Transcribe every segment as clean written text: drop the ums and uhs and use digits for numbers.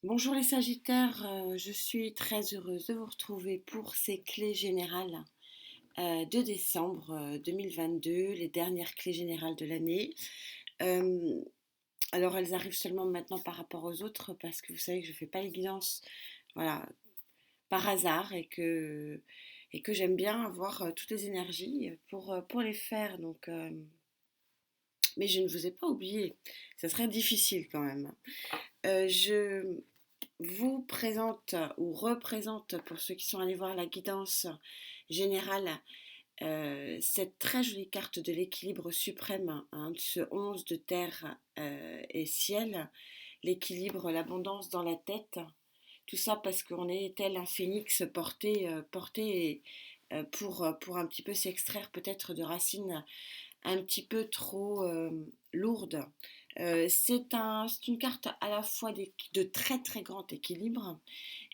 Bonjour les Sagittaires, je suis très heureuse de vous retrouver pour ces clés générales de décembre 2022, les dernières clés générales de l'année. Euh, alors elles arrivent seulement maintenant par rapport aux autres parce que vous savez que je ne fais pas les guidances voilà, par hasard et que j'aime bien avoir toutes les énergies pour les faire. Mais je ne vous ai pas oublié, ça serait difficile quand même. Je vous présente ou représente, pour ceux qui sont allés voir la guidance générale, cette très jolie carte de l'équilibre suprême, hein, de ce 11 de terre et ciel, l'équilibre, l'abondance dans la tête. Tout ça parce qu'on est tel un phénix porté pour un petit peu s'extraire peut-être de racines un petit peu trop lourde. C'est une carte à la fois de très très grand équilibre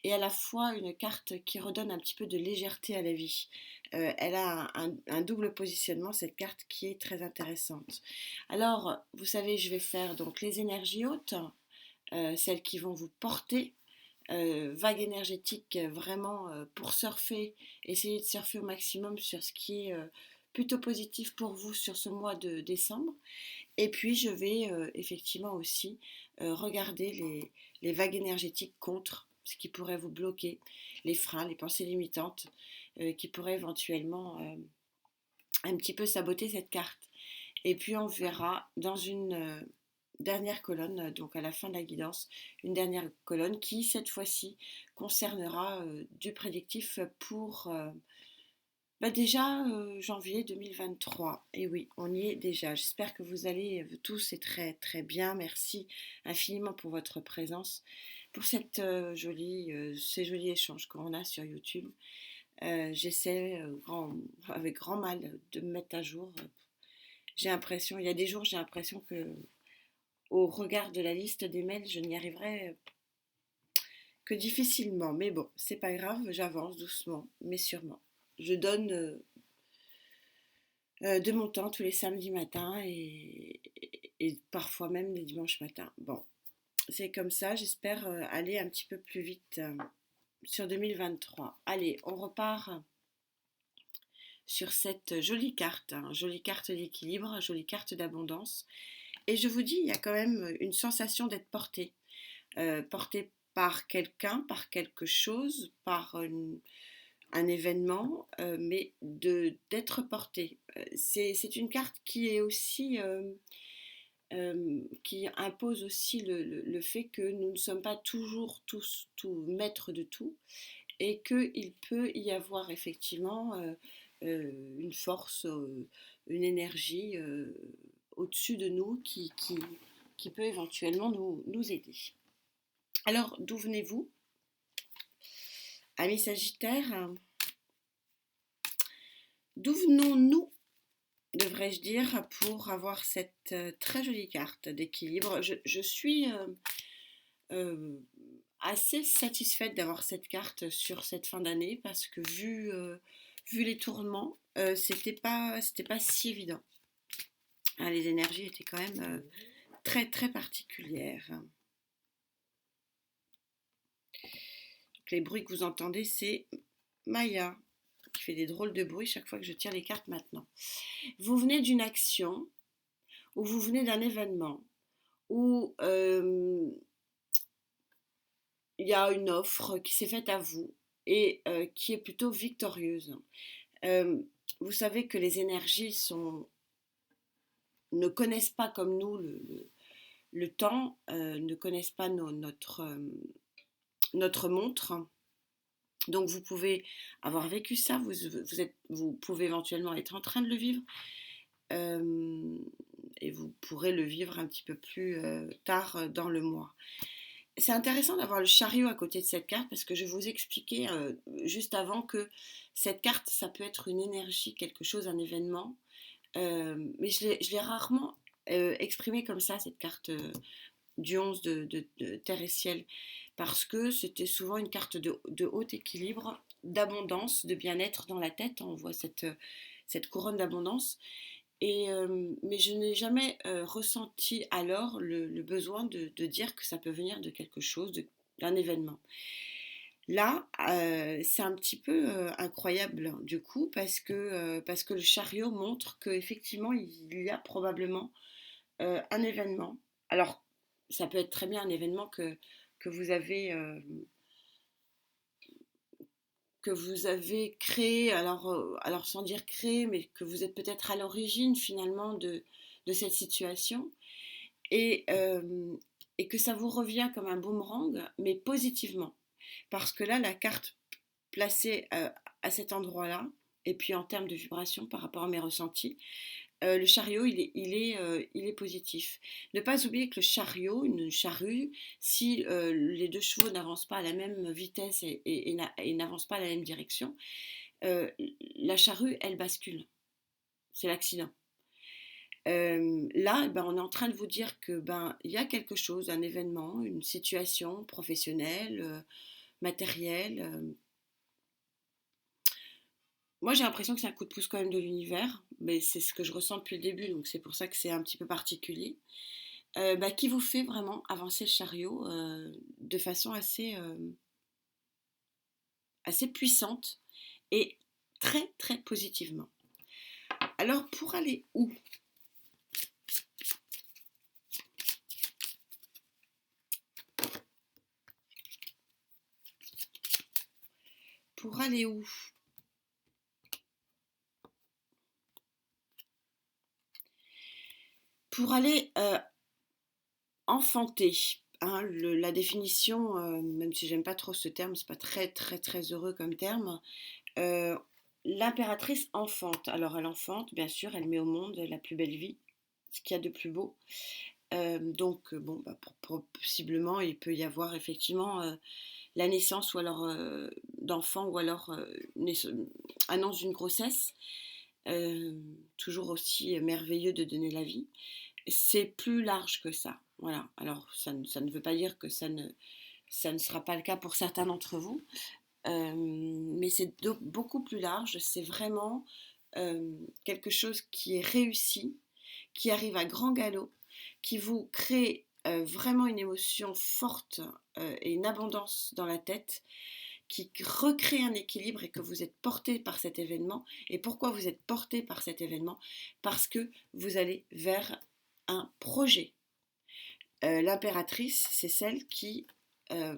et à la fois une carte qui redonne un petit peu de légèreté à la vie. Elle a un double positionnement, cette carte qui est très intéressante. Alors, vous savez, je vais faire donc les énergies hautes, celles qui vont vous porter. Vague énergétique vraiment pour surfer, essayer de surfer au maximum sur ce qui est plutôt positif pour vous sur ce mois de décembre. Et puis je vais effectivement aussi regarder les vagues énergétiques contre, ce qui pourrait vous bloquer, les freins, les pensées limitantes, qui pourraient éventuellement un petit peu saboter cette carte. Et puis on verra dans une dernière colonne, donc à la fin de la guidance, une dernière colonne qui cette fois-ci concernera du prédictif pour déjà janvier 2023. Et oui, on y est déjà. J'espère que vous allez tous et très très bien. Merci infiniment pour votre présence, pour ces jolis échanges qu'on a sur YouTube. J'essaie avec grand mal de me mettre à jour. J'ai l'impression, il y a des jours, j'ai l'impression que au regard de la liste des mails, je n'y arriverai que difficilement. Mais bon, c'est pas grave, j'avance doucement, mais sûrement. Je donne de mon temps tous les samedis matins et parfois même les dimanches matins. Bon, c'est comme ça, j'espère aller un petit peu plus vite sur 2023. Allez, on repart sur cette jolie carte, hein, jolie carte d'équilibre, jolie carte d'abondance. Et je vous dis, il y a quand même une sensation d'être porté par quelqu'un, par quelque chose, un événement, mais d'être porté. C'est une carte qui est aussi qui impose aussi le fait que nous ne sommes pas toujours tous tout maîtres de tout et qu'il peut y avoir effectivement une force, une énergie au-dessus de nous qui peut éventuellement nous aider. Alors, d'où venez-vous, amis Sagittaires? D'où venons-nous, devrais-je dire, pour avoir cette très jolie carte d'équilibre? Je suis euh, assez satisfaite d'avoir cette carte sur cette fin d'année parce que vu les tournements, c'était pas si évident. Ah, les énergies étaient quand même très très particulières. Donc, les bruits que vous entendez, c'est Maya qui fait des drôles de bruits chaque fois que je tire les cartes maintenant. Vous venez d'une action ou vous venez d'un événement où il y a une offre qui s'est faite à vous et qui est plutôt victorieuse. Euh, vous savez que les énergies ne connaissent pas comme nous le temps, ne connaissent pas notre montre. Donc vous pouvez avoir vécu ça, vous pouvez éventuellement être en train de le vivre euh, et vous pourrez le vivre un petit peu plus tard dans le mois. C'est intéressant d'avoir le chariot à côté de cette carte parce que je vous expliquais juste avant que cette carte, ça peut être une énergie, quelque chose, un événement, mais je l'ai rarement exprimé comme ça, cette carte du 11 de terre et ciel, parce que c'était souvent une carte de haut équilibre, d'abondance, de bien-être dans la tête. On voit cette couronne d'abondance. Mais je n'ai jamais ressenti alors le besoin de dire que ça peut venir de quelque chose, d'un événement. Là, c'est un petit peu incroyable du coup parce que le chariot montre qu'effectivement il y a probablement un événement. Alors, ça peut être très bien un événement que vous avez, euh, que vous avez créé, alors sans dire créé, mais que vous êtes peut-être à l'origine finalement de cette situation et, euh, et que ça vous revient comme un boomerang, mais positivement. Parce que là, la carte placée à cet endroit-là, et puis en termes de vibration par rapport à mes ressentis, le chariot, il est positif. Ne pas oublier que le chariot, une charrue, si les deux chevaux n'avancent pas à la même vitesse et n'avancent pas à la même direction, euh, la charrue, elle bascule. C'est l'accident. Là, ben, on est en train de vous dire que ben il y a quelque chose, un événement, une situation professionnelle, matérielle. Moi, j'ai l'impression que c'est un coup de pouce quand même de l'univers, mais c'est ce que je ressens depuis le début, donc c'est pour ça que c'est un petit peu particulier. Bah, qui vous fait vraiment avancer le chariot de façon assez puissante et très très positivement. Alors pour aller où? Pour aller où? Pour aller enfanter. Hein, la définition, même si j'aime pas trop ce terme, c'est pas très très très heureux comme terme. euh, L'impératrice enfante. Alors elle enfante, bien sûr, elle met au monde la plus belle vie, ce qu'il y a de plus beau. Donc, bon, bah, possiblement, il peut y avoir effectivement la naissance ou alors d'enfants ou alors annonce d'une grossesse. Toujours aussi merveilleux de donner la vie. C'est plus large que ça. Voilà. Alors, ça ne veut pas dire que ça ne sera pas le cas pour certains d'entre vous, mais c'est beaucoup plus large. C'est vraiment quelque chose qui est réussi, qui arrive à grand galop, qui vous crée vraiment une émotion forte et une abondance dans la tête, qui recrée un équilibre et que vous êtes porté par cet événement. Et pourquoi vous êtes porté par cet événement? Parce que vous allez vers un projet. L'impératrice, c'est celle qui euh,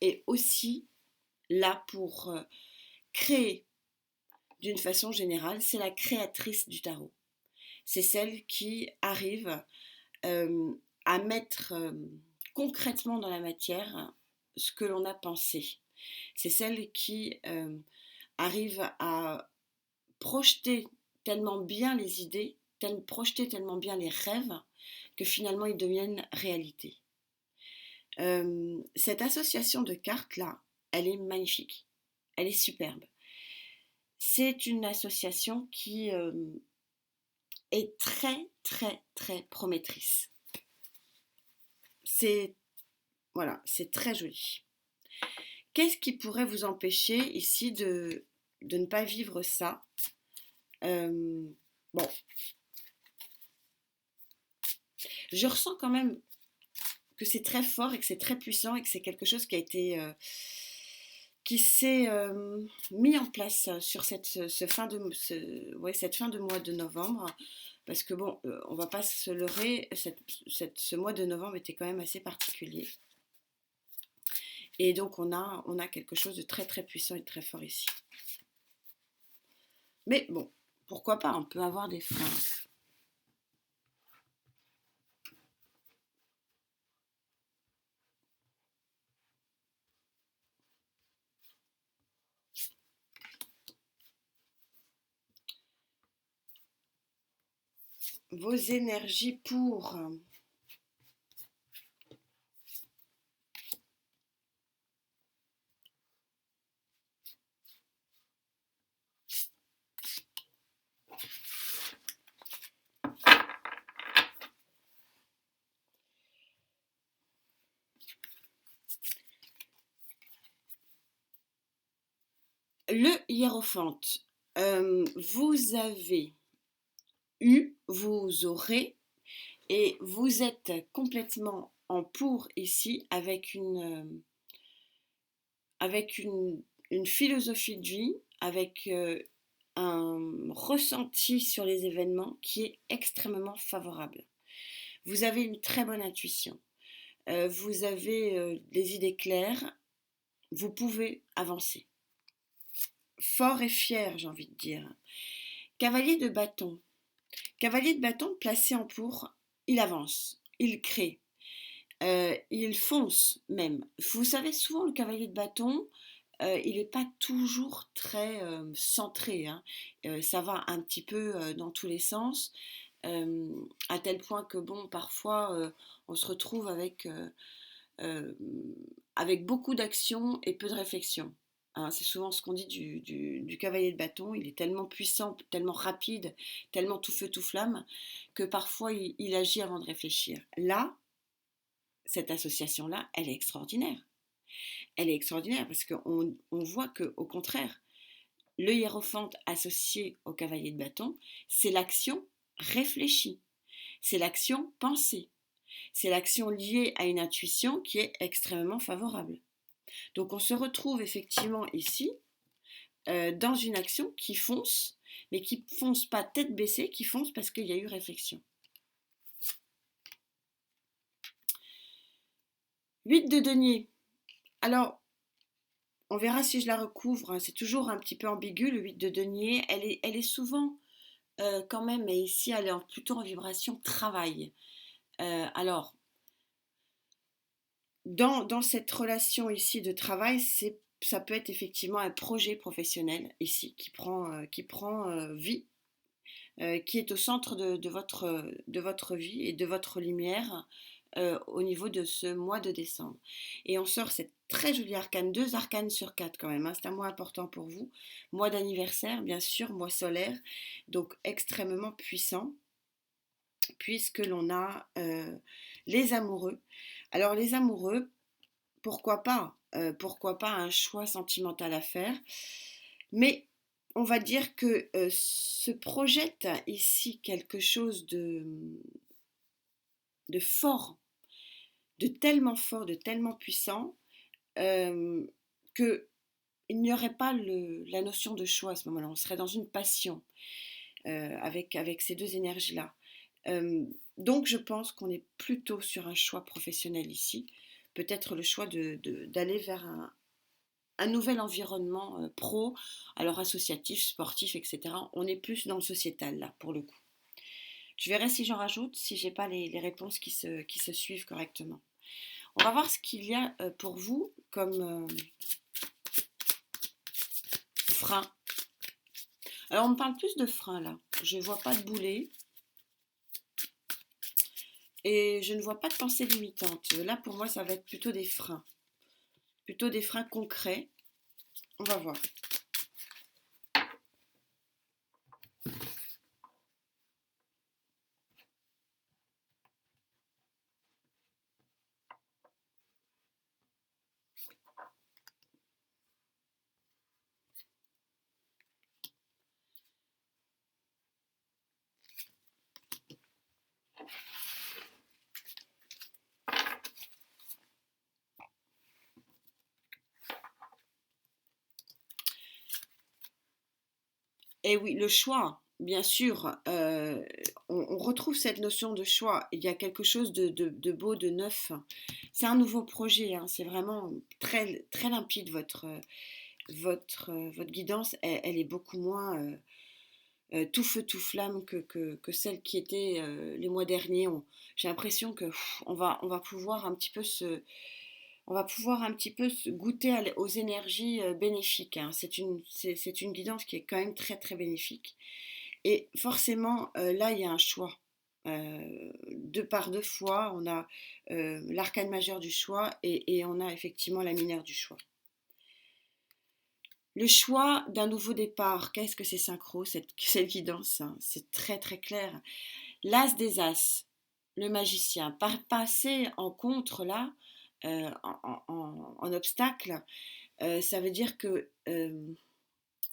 est aussi là pour créer d'une façon générale. C'est la créatrice du tarot. C'est celle qui arrive euh, à mettre concrètement dans la matière ce que l'on a pensé. C'est celle qui arrive à projeter tellement bien les idées, projeter tellement bien les rêves, que finalement ils deviennent réalité. Cette association de cartes-là, elle est magnifique, elle est superbe. C'est une association qui est très très très promettrice. C'est voilà, c'est très joli. Qu'est-ce qui pourrait vous empêcher ici de ne pas vivre ça? Bon, je ressens quand même que c'est très fort et que c'est très puissant et que c'est quelque chose qui a été qui s'est mis en place sur cette fin de mois de novembre. Parce que bon, on va pas se leurrer, ce mois de novembre était quand même assez particulier. Et donc on a quelque chose de très très puissant et de très fort ici. Mais bon, pourquoi pas, on peut avoir des freins. Vos énergies pour le hiérophante. Vous avez eu, vous aurez et vous êtes complètement en pour ici avec une philosophie de vie, avec un ressenti sur les événements qui est extrêmement favorable. Vous avez une très bonne intuition, vous avez des idées claires, vous pouvez avancer. Fort et fier, j'ai envie de dire. Cavalier de bâton. Cavalier de bâton placé en pour, il avance, il crée, il fonce même. Vous savez, souvent le cavalier de bâton, il n'est pas toujours très centré, hein. Ça va un petit peu dans tous les sens, à tel point que bon, parfois on se retrouve euh, avec beaucoup d'action et peu de réflexion. Hein, c'est souvent ce qu'on dit du cavalier de bâton. Il est tellement puissant, tellement rapide, tellement tout feu tout flamme, que parfois il agit avant de réfléchir. Là, cette association-là, elle est extraordinaire. Elle est extraordinaire parce qu'on voit qu'au contraire, le hiérophante associé au cavalier de bâton, c'est l'action réfléchie, c'est l'action pensée, c'est l'action liée à une intuition qui est extrêmement favorable. Donc on se retrouve effectivement ici dans une action qui fonce, mais qui fonce pas tête baissée, qui fonce parce qu'il y a eu réflexion. 8 de denier. Alors, on verra si je la recouvre, hein. C'est toujours un petit peu ambigu, le 8 de denier. Elle est souvent quand même, mais ici elle est plutôt en vibration travail. Alors, dans cette relation ici de travail, ça peut être effectivement un projet professionnel ici qui prend vie, qui est au centre de votre vie et de votre lumière au niveau de ce mois de décembre. Et on sort cette très jolie arcane, 2 arcanes sur 4 quand même, hein, c'est un mois important pour vous. Mois d'anniversaire, bien sûr, mois solaire, donc extrêmement puissant, puisque l'on a les amoureux. Alors les amoureux, pourquoi pas un choix sentimental à faire, mais on va dire que se projette ici quelque chose de fort, de tellement puissant, que il n'y aurait pas la notion de choix à ce moment-là. On serait dans une passion avec ces deux énergies-là. Donc je pense qu'on est plutôt sur un choix professionnel ici. Peut-être le choix d'aller vers un nouvel environnement pro, alors associatif, sportif, etc. On est plus dans le sociétal là, pour le coup. Je verrai si j'en rajoute, si j'ai pas les réponses qui se suivent correctement. On va voir ce qu'il y a pour vous comme frein. Alors on me parle plus de frein là. Je ne vois pas de boulet. Et je ne vois pas de pensée limitante. Là pour moi ça va être plutôt des freins. Plutôt des freins concrets. On va voir. Et oui, le choix, bien sûr, on retrouve cette notion de choix. Il y a quelque chose de beau, de neuf. C'est un nouveau projet, hein. C'est vraiment très, très limpide votre guidance. Elle est beaucoup moins tout feu, tout flamme que celle qui était les mois derniers. J'ai l'impression que on va pouvoir un petit peu on va pouvoir un petit peu se goûter aux énergies bénéfiques, hein. C'est une guidance qui est quand même très très bénéfique. Et forcément, là, il y a un choix. Deux par deux fois, on a l'arcane majeur du choix et on a effectivement la mineure du choix. Le choix d'un nouveau départ, qu'est-ce que c'est synchro, cette guidance, hein. C'est très très clair. L'as des as, le magicien, passer en contre là, en obstacle, ça veut dire que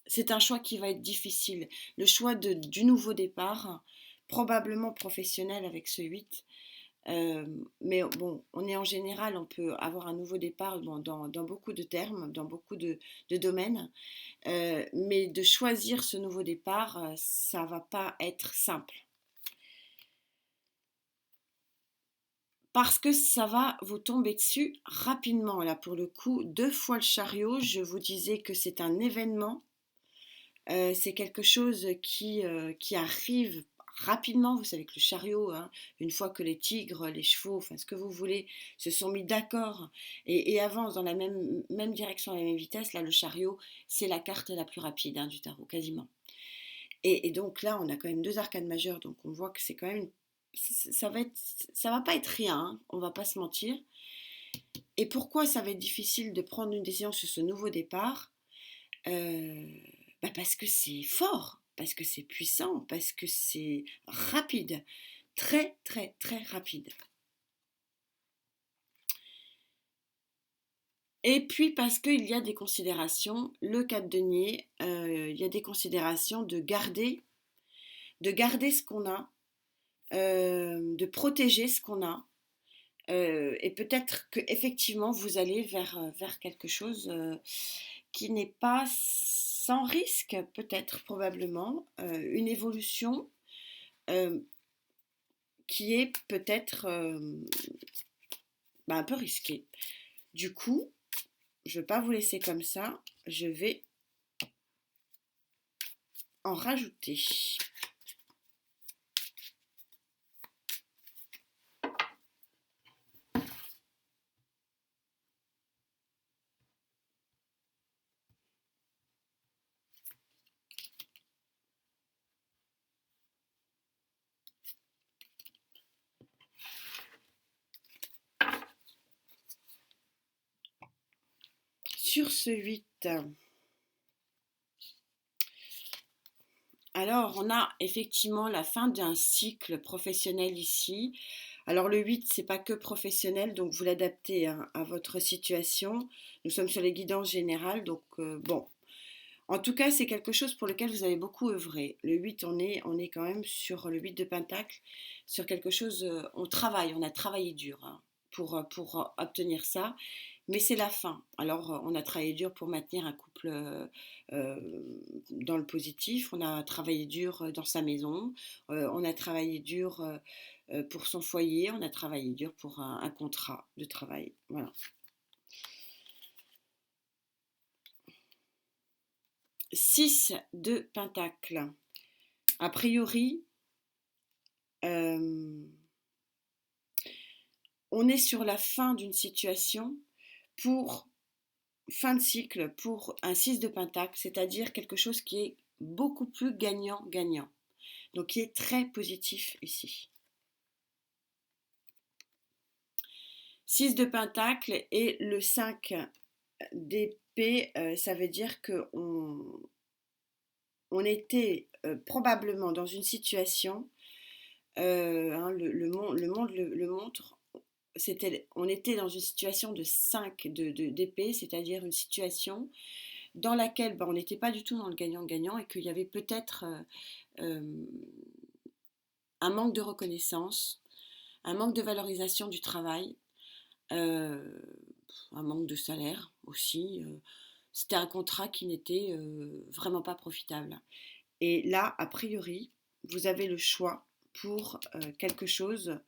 c'est un choix qui va être difficile. Le choix du nouveau départ, probablement professionnel avec ce 8, Mais bon, on est en général, on peut avoir un nouveau départ dans beaucoup de termes, dans beaucoup de domaines. Mais de choisir ce nouveau départ, ça va pas être simple. Parce que ça va vous tomber dessus rapidement. Là, pour le coup, 2 fois le chariot, je vous disais que c'est un événement. C'est quelque chose qui arrive rapidement. Vous savez que le chariot, hein, une fois que les tigres, les chevaux, enfin ce que vous voulez, se sont mis d'accord et avancent dans la même direction, à la même vitesse, là, le chariot, c'est la carte la plus rapide, hein, du tarot, quasiment. Et donc là, on a quand même 2 arcanes majeures, donc on voit que c'est quand même ça va pas être rien, hein, on va pas se mentir. Et pourquoi ça va être difficile de prendre une décision sur ce nouveau départ? Euh, Parce que c'est fort, parce que c'est puissant, parce que c'est rapide, très très très rapide. Et puis parce qu'il y a des considérations, le 4 denier, il y a des considérations de garder ce qu'on a, de protéger ce qu'on a. Et peut-être que effectivement vous allez vers quelque chose qui n'est pas sans risque, peut-être probablement, une évolution euh, qui est peut-être un peu risquée. Du coup, je ne vais pas vous laisser comme ça, je vais en rajouter. Sur ce 8, alors on a effectivement la fin d'un cycle professionnel ici. Alors le 8, c'est pas que professionnel, donc vous l'adaptez, hein, à votre situation. Nous sommes sur les guidances générales, donc bon. En tout cas, c'est quelque chose pour lequel vous avez beaucoup œuvré. Le 8, on est quand même sur le 8 de Pentacle, sur quelque chose, on travaille, on a travaillé dur, hein, pour obtenir ça, mais c'est la fin. Alors, on a travaillé dur pour maintenir un couple dans le positif, on a travaillé dur dans sa maison, on a travaillé dur pour son foyer, on a travaillé dur pour un contrat de travail. Voilà. 6 de Pentacle. A priori, euh, on est sur la fin d'une situation pour fin de cycle pour un 6 de Pentacle, c'est-à-dire quelque chose qui est beaucoup plus gagnant-gagnant. Donc qui est très positif ici. 6 de Pentacle et le 5 d'épée, ça veut dire qu'on on était probablement dans une situation, hein, le monde le montre, on était dans une situation de 5 d'épée, c'est-à-dire une situation dans laquelle on n'était pas du tout dans le gagnant-gagnant et qu'il y avait peut-être un manque de reconnaissance, un manque de valorisation du travail, euh, un manque de salaire aussi. C'était un contrat qui n'était vraiment pas profitable. Et là, a priori, vous avez le choix pour quelque chose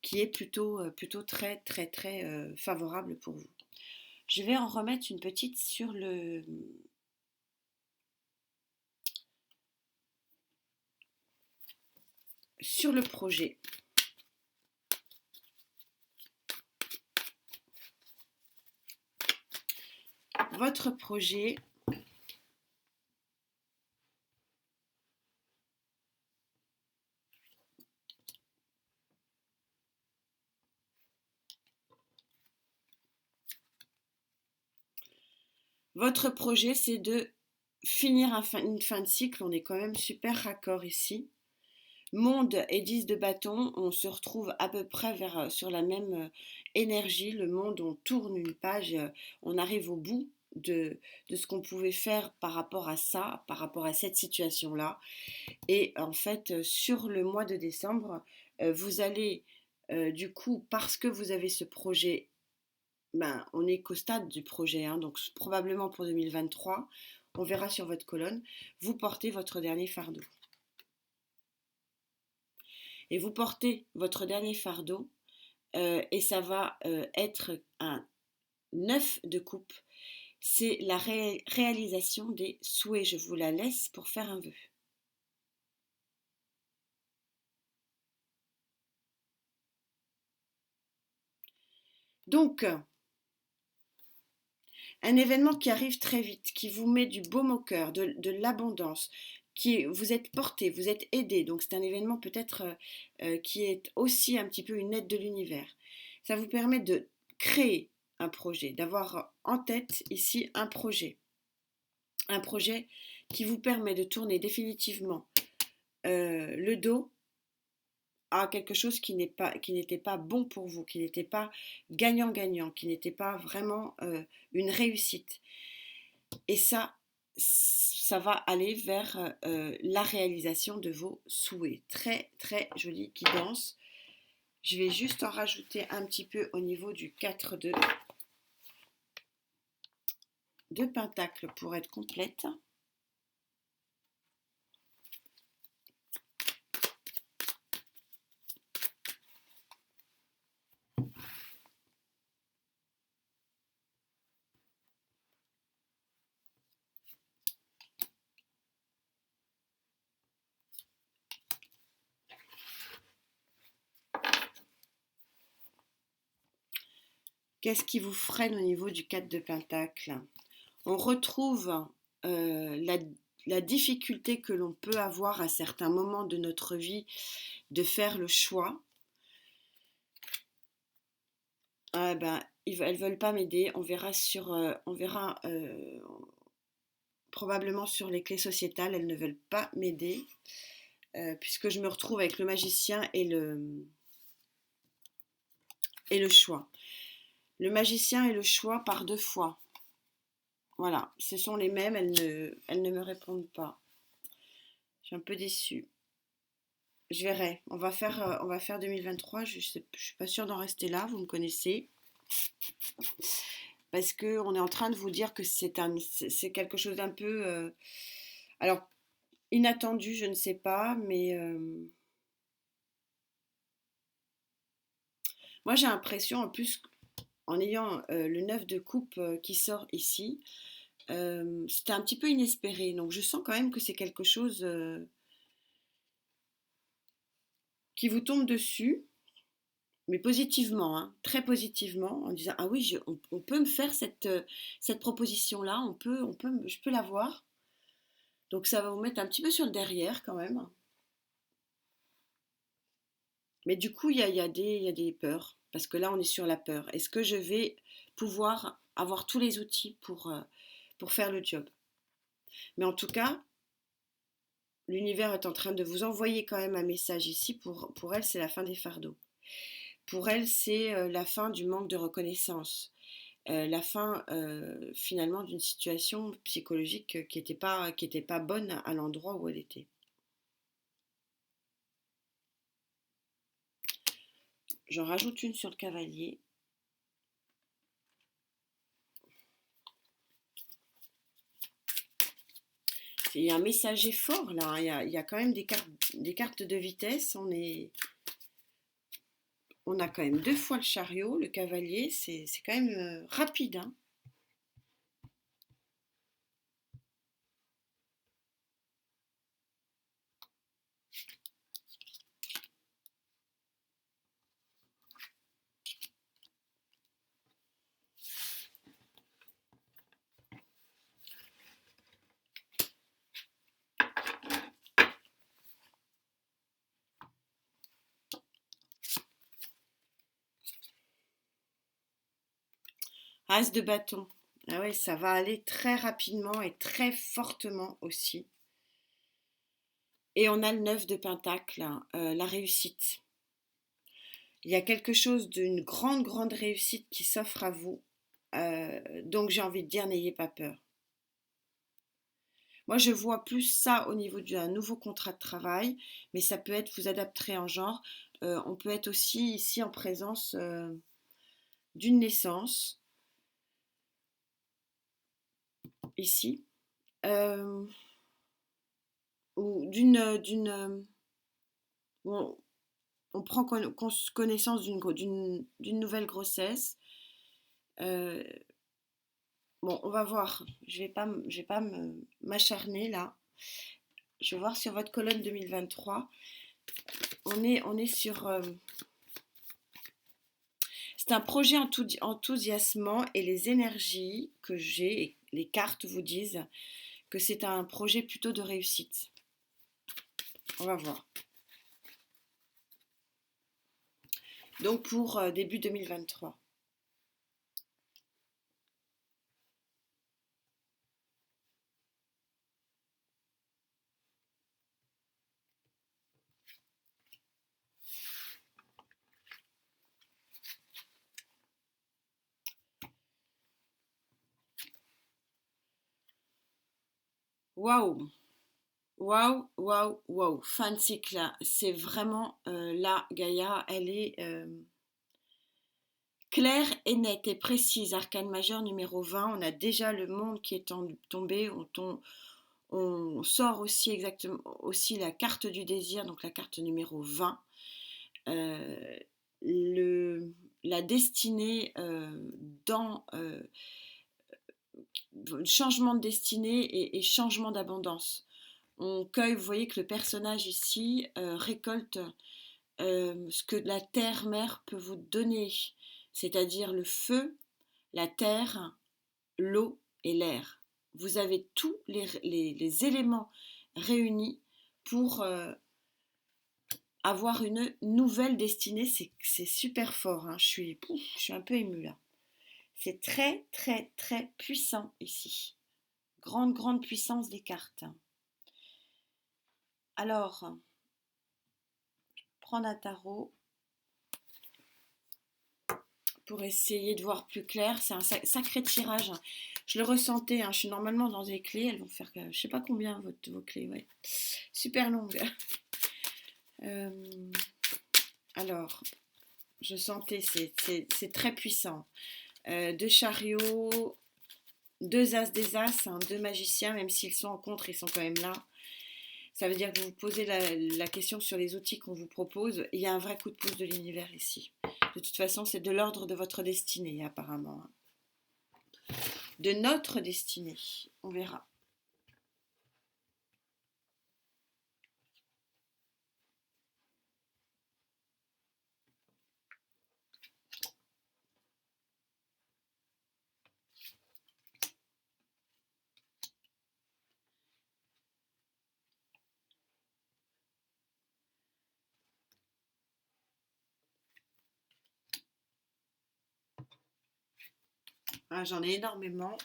qui est plutôt très très très favorable pour vous. Je vais en remettre une petite sur le projet. Votre projet, c'est de finir une fin de cycle. On est quand même super raccord ici. Monde et 10 de bâton, on se retrouve à peu près sur la même énergie. Le monde, on tourne une page, on arrive au bout de ce qu'on pouvait faire par rapport à ça, par rapport à cette situation-là. Et en fait, sur le mois de décembre, vous allez Du coup, parce que vous avez ce projet, ben, on n'est qu'au stade du projet, hein, donc probablement pour 2023, on verra sur votre colonne, vous portez votre dernier fardeau. Et vous portez votre dernier fardeau et ça va être un 9 de coupe. C'est la réalisation des souhaits. Je vous la laisse pour faire un vœu. Donc, un événement qui arrive très vite, qui vous met du baume au cœur, de l'abondance, vous êtes porté, vous êtes aidé. Donc c'est un événement peut-être qui est aussi un petit peu une aide de l'univers. Ça vous permet de créer un projet, d'avoir en tête ici un projet. Un projet qui vous permet de tourner définitivement le dos à quelque chose qui n'était pas bon pour vous, qui n'était pas gagnant-gagnant, qui n'était pas vraiment une réussite. Et ça va aller vers la réalisation de vos souhaits. Très très jolie guidance. Je vais juste en rajouter un petit peu au niveau du 4 de Pentacle pour être complète. Qu'est-ce qui vous freine au niveau du 4 de Pentacle? On retrouve la difficulté que l'on peut avoir à certains moments de notre vie de faire le choix. Ah ben, elles veulent pas m'aider. On verra probablement sur les clés sociétales. Elles ne veulent pas m'aider puisque je me retrouve avec le magicien et le choix. Le magicien et le choix par 2 fois. Voilà, ce sont les mêmes. Elles ne me répondent pas. Je suis un peu déçue. Je verrai. On va faire 2023. Je suis pas sûre d'en rester là. Vous me connaissez. Parce qu'on est en train de vous dire que c'est quelque chose d'un peu... alors, inattendu, je ne sais pas, mais... moi, j'ai l'impression, en plus, en ayant le 9 de coupe qui sort ici, c'était un petit peu inespéré. Donc, je sens quand même que c'est quelque chose qui vous tombe dessus. Mais positivement, hein, très positivement, en disant ah oui, on peut me faire cette proposition-là, je peux l'avoir. Donc ça va vous mettre un petit peu sur le derrière quand même. Mais du coup, il y a des peurs, parce que là, on est sur la peur. Est-ce que je vais pouvoir avoir tous les outils pour faire le job? Mais en tout cas, l'univers est en train de vous envoyer quand même un message ici. Pour elle, c'est la fin des fardeaux. Pour elle, c'est la fin du manque de reconnaissance. La fin finalement d'une situation psychologique qui était pas bonne à l'endroit où elle était. J'en rajoute une sur le cavalier. Il y a un messager fort là, hein. Il y a quand même des cartes de vitesse. On a quand même 2 fois le chariot, le cavalier, c'est quand même rapide, hein. As de bâton. Ah ouais, ça va aller très rapidement et très fortement aussi. Et on a le 9 de pentacle, hein, la réussite. Il y a quelque chose d'une grande, grande réussite qui s'offre à vous. Donc j'ai envie de dire, n'ayez pas peur. Moi, je vois plus ça au niveau d'un nouveau contrat de travail, mais ça peut être, vous adapterez en genre, On peut être aussi ici en présence d'une naissance, ici, euh, ou on, on prend connaissance d'une nouvelle grossesse. Euh, bon, on va voir. Je vais pas m'acharner là. Je vais voir sur votre colonne 2023. On est sur. C'est un projet enthousiasmant et les énergies que j'ai, et les cartes vous disent que c'est un projet plutôt de réussite. On va voir. Donc pour début 2023. Waouh! Waouh, waouh, waouh, fin de cycle, c'est vraiment là, Gaïa, elle est claire et nette et précise. Arcane majeur numéro 20, on a déjà le monde qui est tombé, on sort aussi exactement aussi la carte du désir, donc la carte numéro 20. Euh, le, la destinée dans changement de destinée et changement d'abondance. On cueille, vous voyez que le personnage ici récolte ce que la terre-mère peut vous donner, c'est-à-dire le feu, la terre, l'eau et l'air. Vous avez tous les éléments réunis pour avoir une nouvelle destinée. C'est super fort, hein. Je suis un peu émue là. C'est très, très, très puissant ici. Grande, grande puissance des cartes. Alors, prendre un tarot pour essayer de voir plus clair. C'est un sacré tirage. Je le ressentais, hein. Je suis normalement dans des clés. Elles vont faire, je sais pas combien vos clés. Ouais. Super longues. Alors, je sentais, c'est très puissant. Deux chariots, deux as des as, hein, deux magiciens, même s'ils sont en contre, ils sont quand même là. Ça veut dire que vous vous posez la question sur les outils qu'on vous propose. Il y a un vrai coup de pouce de l'univers ici. De toute façon, c'est de l'ordre de votre destinée, apparemment. De notre destinée. On verra. Ah, j'en ai énormément.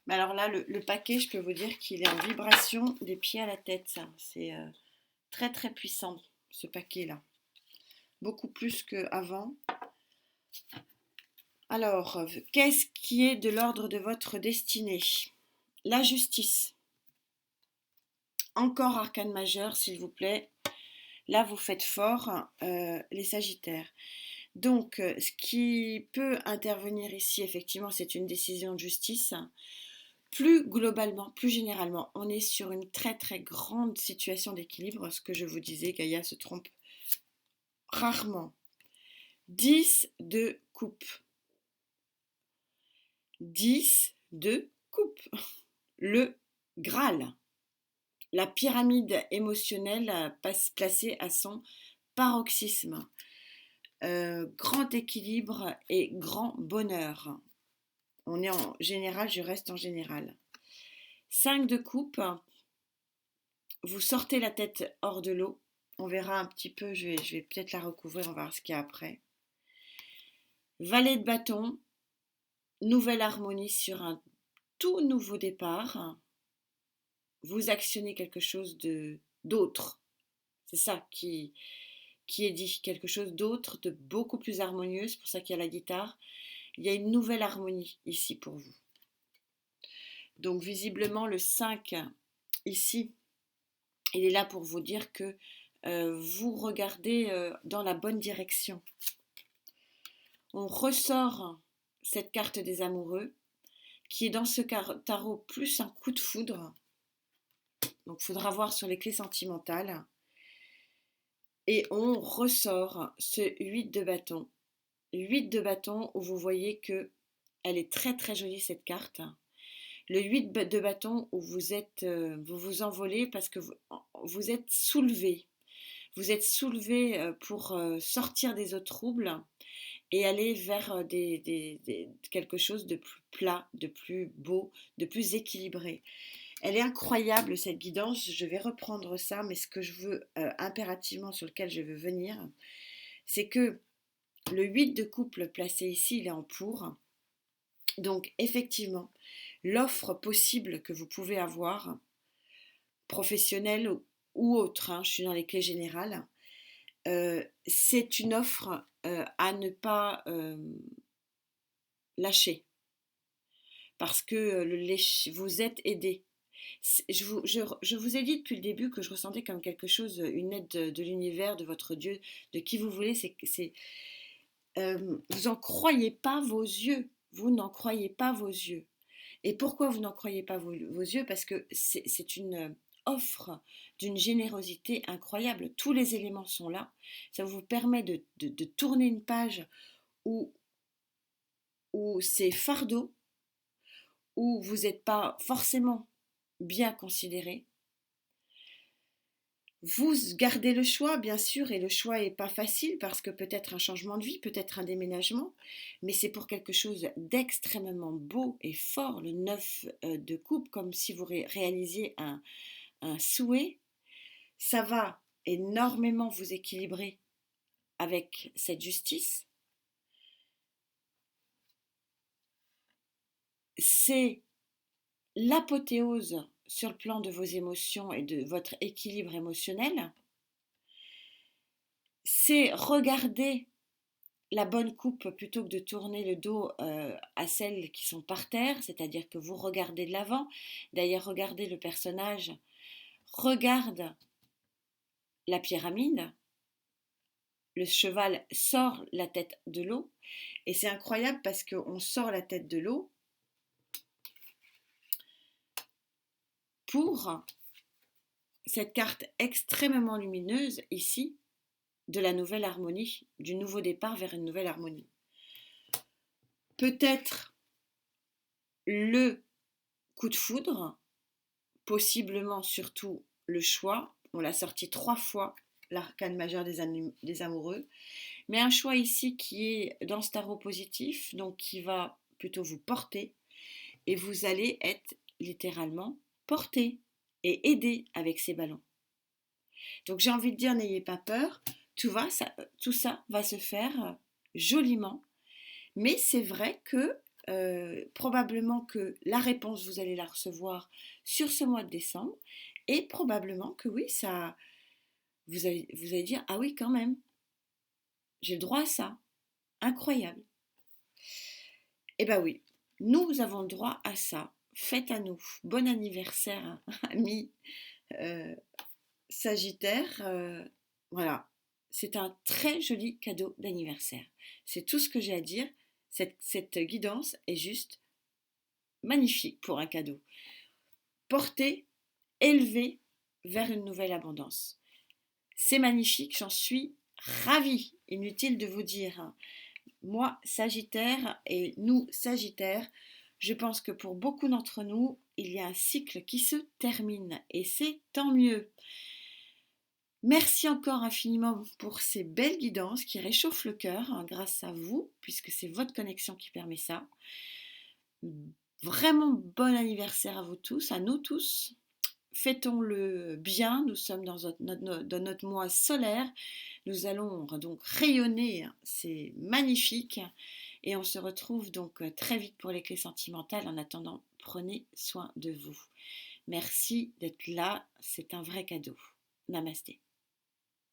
Mais alors là, le paquet, je peux vous dire qu'il est en vibration des pieds à la tête. Ça. C'est très très puissant, ce paquet-là. Beaucoup plus qu'avant. Alors, qu'est-ce qui est de l'ordre de votre destinée? La justice. Encore arcane majeur, s'il vous plaît. Là, vous faites fort, les Sagittaires. Donc, ce qui peut intervenir ici, effectivement, c'est une décision de justice. Plus globalement, plus généralement, on est sur une très très grande situation d'équilibre. Ce que je vous disais, Gaïa se trompe rarement. 10 de coupe. 10 de coupe. Le Graal. La pyramide émotionnelle placée à son paroxysme. Grand équilibre et grand bonheur. On est en général, je reste en général. 5 de coupe, vous sortez la tête hors de l'eau. On verra un petit peu, je vais peut-être la recouvrir, on va voir ce qu'il y a après. Valet de bâton, nouvelle harmonie sur un tout nouveau départ. Vous actionnez quelque chose d'autre. C'est ça qui est dit, quelque chose d'autre, de beaucoup plus harmonieux. C'est pour ça qu'il y a la guitare. Il y a une nouvelle harmonie ici pour vous. Donc visiblement le 5 ici, il est là pour vous dire que vous regardez dans la bonne direction. On ressort cette carte des amoureux qui est dans ce tarot plus un coup de foudre. Donc il faudra voir sur les clés sentimentales. Et on ressort ce 8 de bâton. 8 de bâton où vous voyez que elle est très très jolie cette carte. Le 8 de bâton où vous vous envolez parce que vous êtes soulevé. Vous êtes soulevé pour sortir des eaux troubles et aller vers quelque chose de plus plat, de plus beau, de plus équilibré. Elle est incroyable cette guidance, je vais reprendre ça, mais ce que je veux impérativement sur lequel je veux venir, c'est que le 8 de couple placé ici, il est en pour. Donc effectivement, l'offre possible que vous pouvez avoir, professionnelle ou autre, hein, je suis dans les clés générales, c'est une offre à ne pas lâcher parce que vous êtes aidé. Je vous ai dit depuis le début que je ressentais comme quelque chose, une aide de l'univers, de votre Dieu, de qui vous voulez. Vous n'en croyez pas vos yeux. Vous n'en croyez pas vos yeux. Et pourquoi vous n'en croyez pas vos yeux? Parce que c'est une offre d'une générosité incroyable. Tous les éléments sont là. Ça vous permet de tourner une page où, où c'est fardeau, où vous n'êtes pas forcément bien considéré. Vous gardez le choix, bien sûr, et le choix n'est pas facile parce que peut-être un changement de vie, peut-être un déménagement, mais c'est pour quelque chose d'extrêmement beau et fort, le 9 de coupe, comme si vous réalisiez un souhait. Ça va énormément vous équilibrer avec cette justice. C'est l'apothéose sur le plan de vos émotions et de votre équilibre émotionnel. C'est regarder la bonne coupe plutôt que de tourner le dos à celles qui sont par terre, c'est-à-dire que vous regardez de l'avant. D'ailleurs, regardez le personnage, regarde la pyramide, le cheval sort la tête de l'eau, et c'est incroyable parce qu'on sort la tête de l'eau pour cette carte extrêmement lumineuse ici, de la nouvelle harmonie, du nouveau départ vers une nouvelle harmonie. Peut-être le coup de foudre, possiblement surtout le choix. On l'a sorti 3 fois, l'arcane majeur des amoureux. Mais un choix ici qui est dans ce tarot positif, donc qui va plutôt vous porter. Et vous allez être littéralement porté et aidé avec ces ballons. Donc j'ai envie de dire, n'ayez pas peur. Tout ça va se faire joliment. Mais c'est vrai que probablement que la réponse, vous allez la recevoir sur ce mois de décembre. Et probablement que oui, vous allez dire, ah oui, quand même, j'ai le droit à ça. Incroyable. Eh bien oui, nous avons le droit à ça. Faites à nous. Bon anniversaire, amis Sagittaire. Voilà, c'est un très joli cadeau d'anniversaire. C'est tout ce que j'ai à dire. Cette guidance est juste magnifique pour un cadeau. Porté, élevé vers une nouvelle abondance. C'est magnifique, j'en suis ravie. Inutile de vous dire. Moi, Sagittaire, et nous, Sagittaires, je pense que pour beaucoup d'entre nous, il y a un cycle qui se termine. Et c'est tant mieux. Merci encore infiniment pour ces belles guidances qui réchauffent le cœur grâce à vous, puisque c'est votre connexion qui permet ça. Vraiment bon anniversaire à vous tous, à nous tous. Fêtons-le bien, nous sommes dans notre mois solaire, nous allons donc rayonner, c'est magnifique. Et on se retrouve donc très vite pour les clés sentimentales. En attendant, prenez soin de vous. Merci d'être là, c'est un vrai cadeau. Namasté.